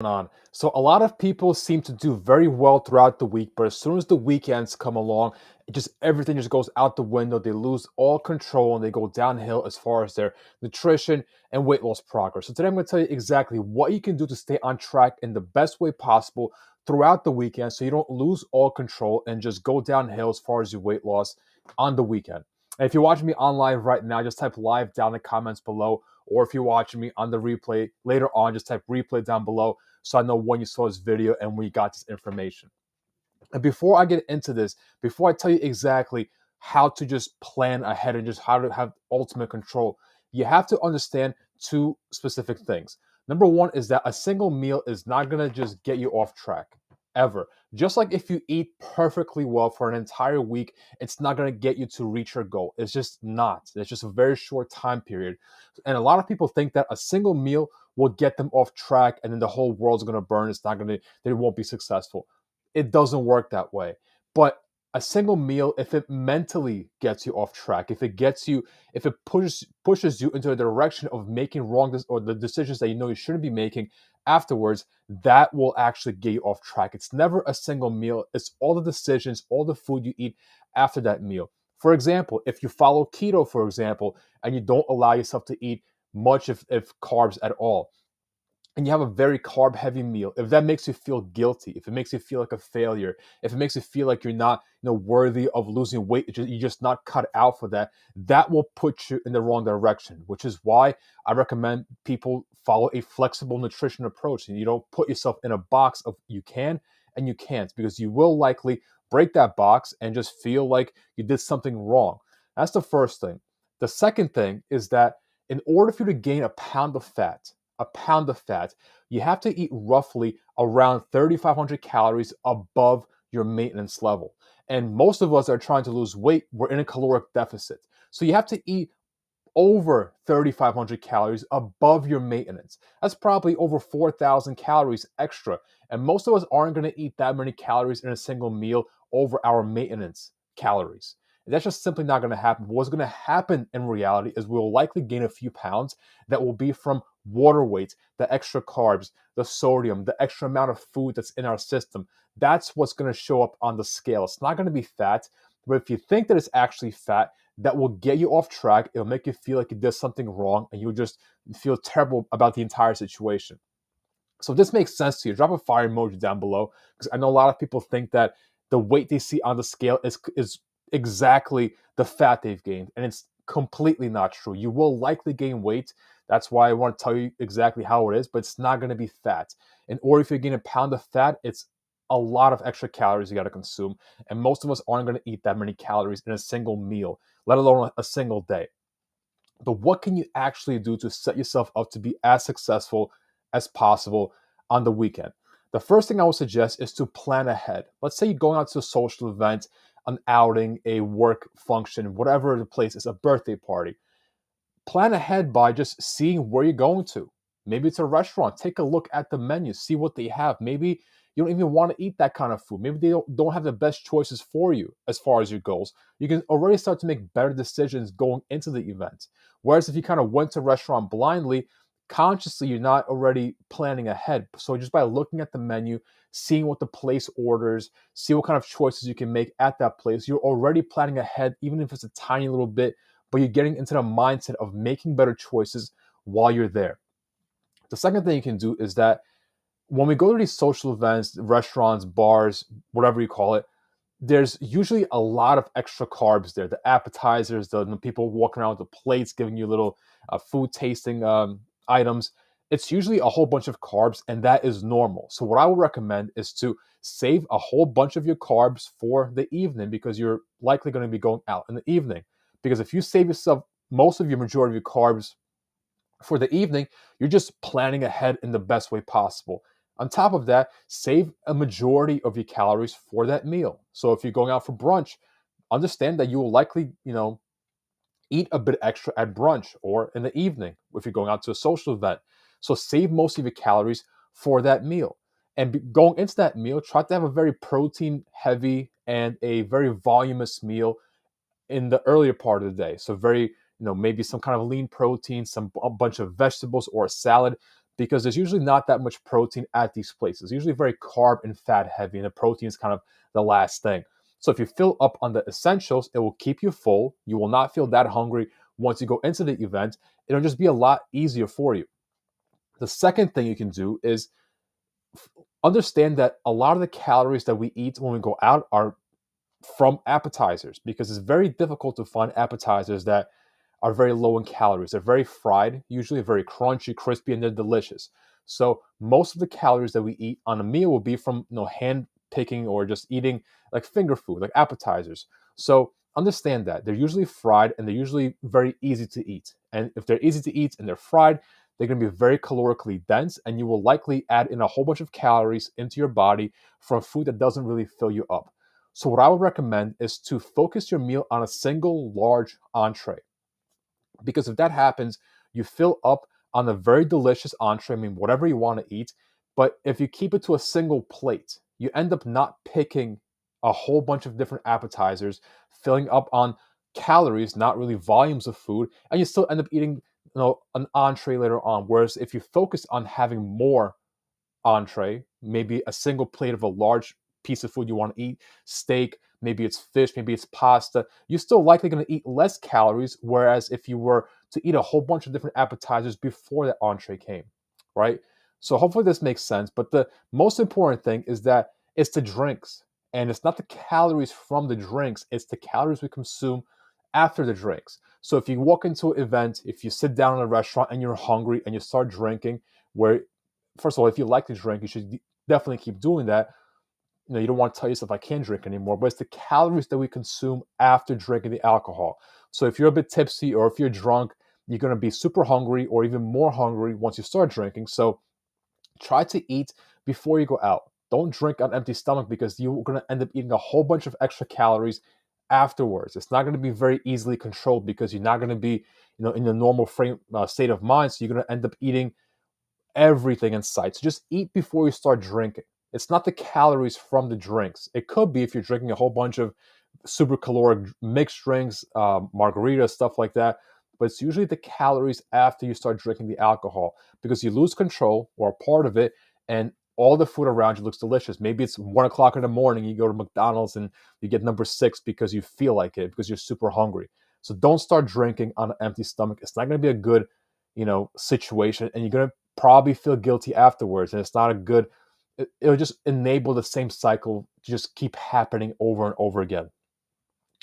On. So a lot of people seem to do very well throughout the week, but as soon as the weekends come along, everything just goes out the window. They lose all control and they go downhill as far as their nutrition and weight loss progress. So today I'm going to tell you exactly what you can do to stay on track in the best way possible throughout the weekend so you don't lose all control and just go downhill as far as your weight loss on the weekend. And if you're watching me online right now, just type live down in the comments below. Or if you're watching me on the replay later on, just type replay down below so I know when you saw this video and when you got this information. And before I get into this, before I tell you exactly how to just plan ahead and just how to have ultimate control, you have to understand two specific things. Number one is that a single meal is not going to just get you off track ever. Just like if you eat perfectly well for an entire week, it's not going to get you to reach your goal. It's just not. It's just a very short time period. And a lot of people think that a single meal will get them off track and then the whole world's going to burn. It's not going to, they won't be successful. It doesn't work that way. But a single meal, if it mentally gets you off track, if it pushes you into a direction of making or the decisions that you know you shouldn't be making afterwards, that will actually get you off track. It's never a single meal. It's all the decisions, all the food you eat after that meal. For example, if you follow keto, for example, and you don't allow yourself to eat much if carbs at all, and you have a very carb heavy meal, if that makes you feel guilty, if it makes you feel like a failure, if it makes you feel like you're not worthy of losing weight, you're just not cut out for that, that will put you in the wrong direction, which is why I recommend people follow a flexible nutrition approach. And you don't put yourself in a box of you can and you can't, because you will likely break that box and just feel like you did something wrong. That's the first thing. The second thing is that in order for you to gain a pound of fat, you have to eat roughly around 3,500 calories above your maintenance level. And most of us that are trying to lose weight, we're in a caloric deficit. So you have to eat over 3,500 calories above your maintenance. That's probably over 4,000 calories extra. And most of us aren't going to eat that many calories in a single meal over our maintenance calories. That's just simply not going to happen. What's going to happen in reality is we'll likely gain a few pounds that will be from water weight, the extra carbs, the sodium, the extra amount of food that's in our system. That's what's going to show up on the scale. It's not going to be fat, but if you think that it's actually fat, that will get you off track. It'll make you feel like you did something wrong and you'll just feel terrible about the entire situation. So if this makes sense to you, drop a fire emoji down below, because I know a lot of people think that the weight they see on the scale is exactly the fat they've gained, and it's completely not true. You will likely gain weight. That's why I want to tell you exactly how it is, but it's not going to be fat. Or if you gain a pound of fat, it's a lot of extra calories you got to consume, and most of us aren't going to eat that many calories in a single meal, let alone a single day. But what can you actually do to set yourself up to be as successful as possible on the weekend? The first thing I would suggest is to plan ahead. Let's say you're going out to a social event, an outing, a work function, whatever the place is, a birthday party. Plan ahead by just seeing where you're going to. Maybe it's a restaurant. Take a look at the menu, see what they have. Maybe you don't even want to eat that kind of food. Maybe they don't have the best choices for you as far as your goals. You can already start to make better decisions going into the event. Whereas if you kind of went to a restaurant blindly, consciously you're not already planning ahead. So just by looking at the menu, seeing what the place orders, see what kind of choices you can make at that place, you're already planning ahead, even if it's a tiny little bit, but you're getting into the mindset of making better choices while you're there. The second thing you can do is that when we go to these social events, restaurants, bars, whatever you call it, there's usually a lot of extra carbs there. The appetizers, the people walking around with the plates giving you little food tasting items. It's usually a whole bunch of carbs, and that is normal. So, what I would recommend is to save a whole bunch of your carbs for the evening, because you're likely going to be going out in the evening. Because if you save yourself most of your majority of your carbs for the evening, you're just planning ahead in the best way possible. On top of that, save a majority of your calories for that meal. So if you're going out for brunch, understand that you will likely, eat a bit extra at brunch or in the evening if you're going out to a social event. So save most of your calories for that meal. And going into that meal, try to have a very protein heavy and a very voluminous meal in the earlier part of the day. So maybe some kind of lean protein, a bunch of vegetables or a salad. because there's usually not that much protein at these places. Usually very carb and fat heavy, and the protein is kind of the last thing. So if you fill up on the essentials, it will keep you full. You will not feel that hungry once you go into the event. It'll just be a lot easier for you. The second thing you can do is understand that a lot of the calories that we eat when we go out are from appetizers, because it's very difficult to find appetizers that are very low in calories. They're very fried, usually very crunchy, crispy, and they're delicious. So most of the calories that we eat on a meal will be from hand picking or just eating like finger food, like appetizers. So understand that they're usually fried and they're usually very easy to eat. And if they're easy to eat and they're fried, they're going to be very calorically dense, and you will likely add in a whole bunch of calories into your body from food that doesn't really fill you up. So what I would recommend is to focus your meal on a single large entree, because if that happens, you fill up on a very delicious entree, I mean, whatever you want to eat. But if you keep it to a single plate, you end up not picking a whole bunch of different appetizers, filling up on calories, not really volumes of food, and you still end up eating, an entree later on. Whereas if you focus on having more entree, maybe a single plate of a large piece of food you want to eat, steak, maybe it's fish, maybe it's pasta, you're still likely going to eat less calories. Whereas if you were to eat a whole bunch of different appetizers before that entree came, right? So hopefully this makes sense. But the most important thing is that it's the drinks, and it's not the calories from the drinks, it's the calories we consume after the drinks. So if you walk into an event, if you sit down in a restaurant and you're hungry and you start drinking, where first of all, if you like to drink, you should definitely keep doing that. You don't want to tell yourself I can't drink anymore, but it's the calories that we consume after drinking the alcohol. So if you're a bit tipsy or if you're drunk, you're going to be super hungry or even more hungry once you start drinking. So try to eat before you go out. Don't drink on empty stomach, because you're going to end up eating a whole bunch of extra calories afterwards. It's not going to be very easily controlled, because you're not going to be, in the normal state of mind. So you're going to end up eating everything in sight. So just eat before you start drinking. It's not the calories from the drinks. It could be if you're drinking a whole bunch of super caloric mixed drinks, margaritas, stuff like that. But it's usually the calories after you start drinking the alcohol, because you lose control or a part of it, and all the food around you looks delicious. Maybe it's 1 o'clock in the morning, you go to McDonald's and you get number 6 because you feel like it, because you're super hungry. So don't start drinking on an empty stomach. It's not going to be a good, situation, and you're going to probably feel guilty afterwards, and it's not a good. It'll just enable the same cycle to just keep happening over and over again.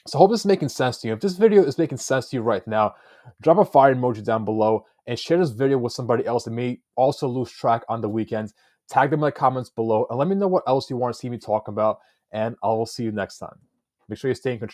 So I hope this is making sense to you. If this video is making sense to you right now, drop a fire emoji down below and share this video with somebody else that may also lose track on the weekends. Tag them in the comments below and let me know what else you want to see me talk about, and I will see you next time. Make sure you stay in control.